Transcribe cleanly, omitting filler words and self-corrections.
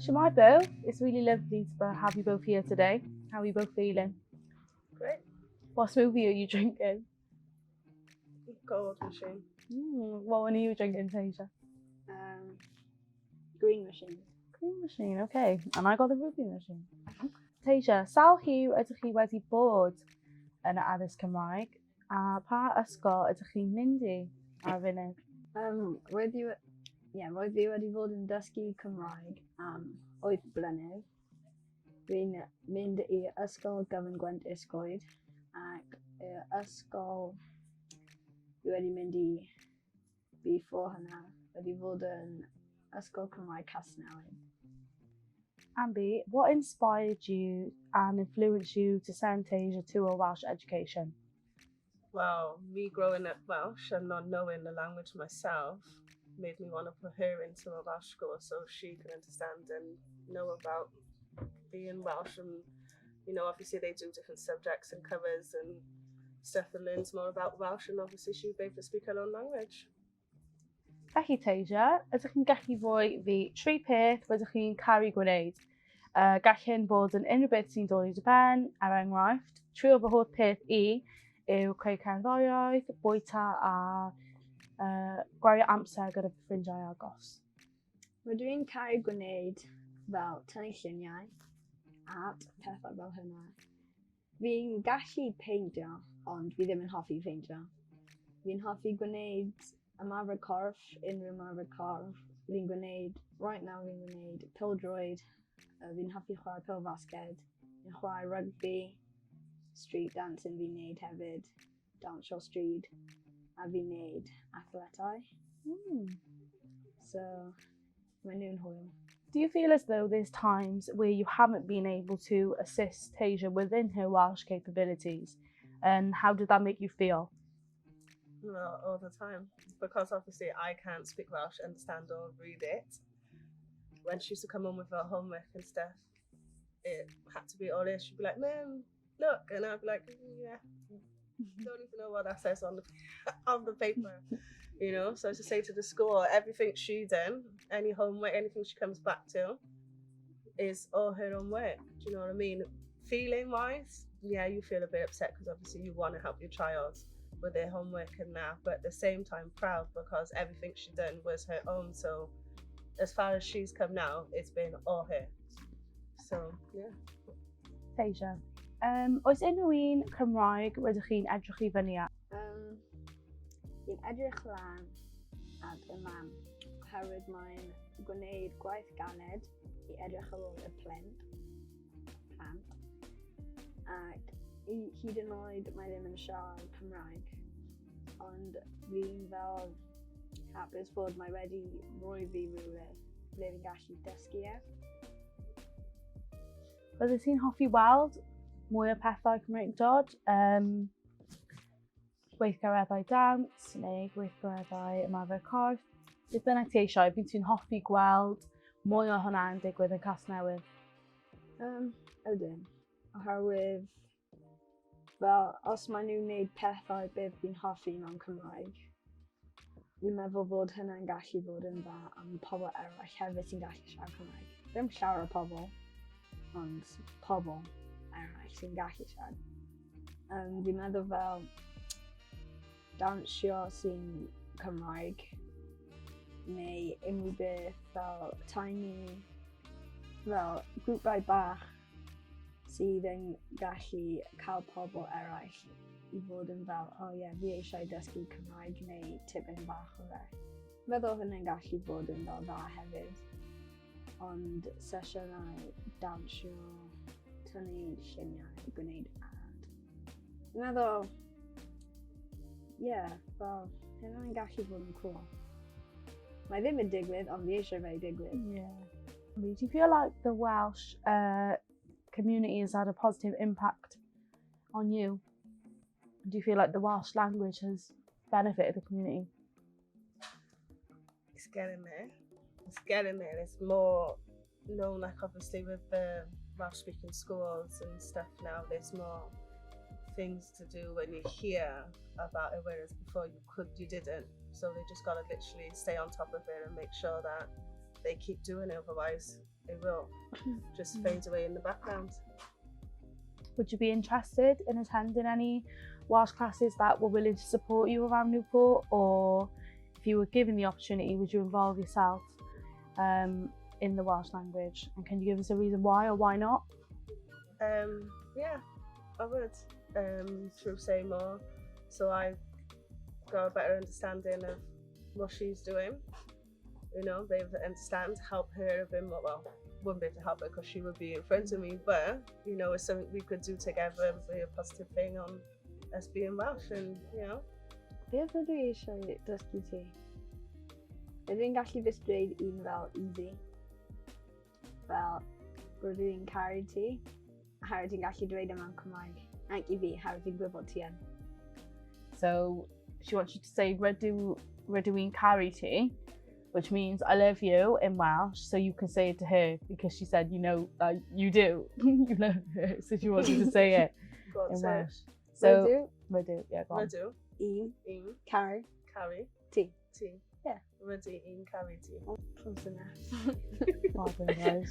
Shemai Bill, it's really lovely to have you both here today. How are you both feeling? Great. What smoothie are you drinking? Gold machine. What one are you drinking, Tasia? Green machine. Green machine, okay. And I got the ruby machine. Tasia, sawl hiw ydych chi wedi bod yn y addysg Cymraeg a pa ysgol ydych chi'n mynd i ar y funud? Roedd fi wedi bod yn dysgu Cymraeg am 8 blynedd. Fi'n mynd i ysgol Gyfan Gwent Esgoed ac ysgol fi wedi mynd i before hynna wedi bod yn ysgol Cymraeg Casnewydd. Ambi, what inspired you and influenced you to send Tasia to a Welsh education? Well, me growing up Welsh and not knowing the language myself made me want to put her into a Welsh school so she can understand and know about being Welsh. And, you know, obviously they do different subjects and covers and stuff and learns more about Welsh, and obviously she'll be able to speak her own language. Felly Tasia, ydych chi'n gallu rhoi fi 3 peth rydych chi'n caru gwneud? Gall hyn bod yn unrhyw beth sy'n dod i dy ben, er enghraifft, 3 o fy hoff peth i yw creu cerddoriaeth, bwyta a gwario amser gyda ffrindiau agos. Rydw i'n cael gwneud fel tynnu lluniau a pethau fel hynna. Fi'n gallu peintio, ond fi ddim yn hoffi peintio. Fi'n hoffi gwneud ymarfer corff, unrhyw ymarfer corff. Fi'n gwneud, right now fi'n gwneud pêl-droed, fi'n hoffi chwarae pêl-fasged, fi'n chwarae rugby, street dancing fi'n gwneud hefyd, dawnsio stryd, a fi'n gwneud athletau. So, mae nhw'n hwyl. Do you feel as though there's times where you haven't been able to assist Tasia within her Welsh capabilities? And how did that make you feel? Well, all the time, because obviously I can't speak Welsh, understand or read it. When she used to come home with her homework and stuff, it had to be all this. She'd be like, "Mum, look," and I'd be like, "Yeah, don't even know what that says on the paper," you know. So to say to the school, everything she done, any homework, anything she comes back to, is all her own work. Do you know what I mean? Feeling wise, yeah, you feel a bit upset because obviously you want to help your child with their homework and that, but at the same time proud because everything she done was her own. So as far as she's come now, it's been all her. So yeah. Tasia, oes unrhyw un Cymraeg rydych chi'n edrych i fyny at? Fi'n edrych lan at y mam, oherwydd mae'n gwneud gwaith ganed i edrych ar ôl y plant, ac hyd yn oed mae ddim yn siarad Cymraeg, ond fi'n fel hapus bod mae wedi rhoi fi rhywle ble fi'n gallu dysgu e. Byddai ti'n hoffi weld mwy o pethau Cymreictod? Gweithgareddau dawns neu gweithgareddau ymarfer corff? Beth bynnag ti eisiau, bydd ti'n hoffi gweld mwy o hwnna'n digwydd yn Casnewydd? Ydyn, oherwydd fel, os maen nhw'n gwneud pethau bydd fi'n hoffi mewn Cymraeg, fi'n meddwl bod hynna'n gallu bod yn dda am pobl eraill hefyd sy'n gallu siarad Cymraeg. Ddim llawer o pobl, ond pobl eraill sy'n gallu siarad. Fi'n meddwl fel dawnsio sy'n Cymraeg, neu unrhyw beth fel tiny, fel grwpau bach sydd yn gallu cael pobl eraill i fod yn fel, fi eisiau dysgu Cymraeg neu tipyn bach o fe. Meddwl hynny'n gallu bod yn dda hefyd, ond sesiynau dawnsio, tynnu lluniau, gwneud ad. Meddwl, fel hynny'n gallu bod yn cool. Mae ddim yn digwydd, ond fi eisiau fe i digwydd. Do you feel like the Welsh community has had a positive impact on you? Do you feel like the Welsh language has benefited the community? It's getting there. It's getting there. It's more known, like obviously with the Welsh speaking schools and stuff now, there's more things to do when you hear about it, whereas before you didn't. So they just gotta literally stay on top of it and make sure that they keep doing it, otherwise it will just fade away in the background. Would you be interested in attending any Welsh classes that were willing to support you around Newport, or if you were given the opportunity, would you involve yourself in the Welsh language? And can you give us a reason why or why not? Yeah, I would. Through Say More, so I got a better understanding of what she's doing. You know, be able to understand, help her a bit more. Well, wouldn't be able to help her because she would be in front of me, but you know, it's something we could do together and be a positive thing on us being Welsh, and you know. Beth ydw i eisiau dysgu ti? Ydw i'n gallu just dweud un fel easy? Fel, rydw i'n caru ti, a rydw i'n gallu dweud yma'n Cymraeg. Ac I fi, rydw i'n gwybod ti yn. So she wants you to say rydw i'n caru ti, which means I love you in Welsh, so you can say it to her because she said, you know, you do. You love her, so she wants you to say it in Welsh. So rydw, yeah, go on. Rydw i'n caru ti. Ti. Yeah. Rydw i'n caru ti. Close enough. Well done, guys.